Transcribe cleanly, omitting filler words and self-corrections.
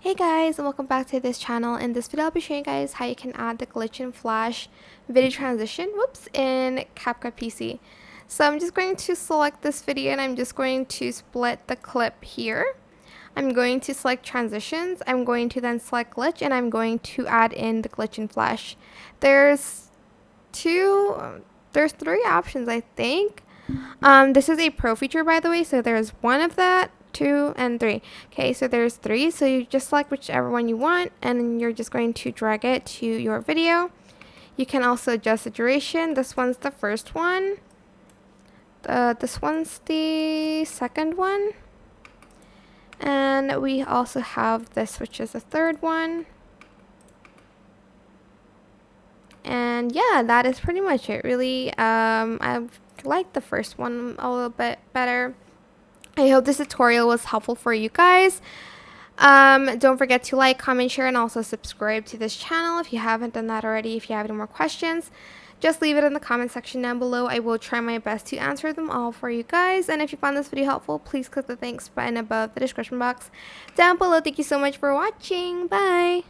Hey guys, and welcome back to this channel. In this video I'll be showing you guys how you can add the glitch and flash video transition in CapCut PC. So I'm just going to select this video and I'm just going to split the clip here. I'm going to select transitions, I'm going to then select glitch, and I'm going to add in the glitch and flash. There's three options, I think. This is a pro feature, by the way, so there's one of that, 2 and 3. Okay, so there's 3, so you just select whichever one you want and you're just going to drag it to your video. You can also adjust the duration. This one's the first one, this one's the second one, and we also have this, which is the third one. And yeah, that is pretty much it, really. I like the first one a little bit better. I hope this tutorial was helpful for you guys. Don't forget to like, comment, share, and also subscribe to this channel if you haven't done that already. If you have any more questions, just leave it in the comment section down below. I will try my best to answer them all for you guys. And if you found this video helpful, please click the thanks button above the description box down below. Thank you so much for watching. Bye!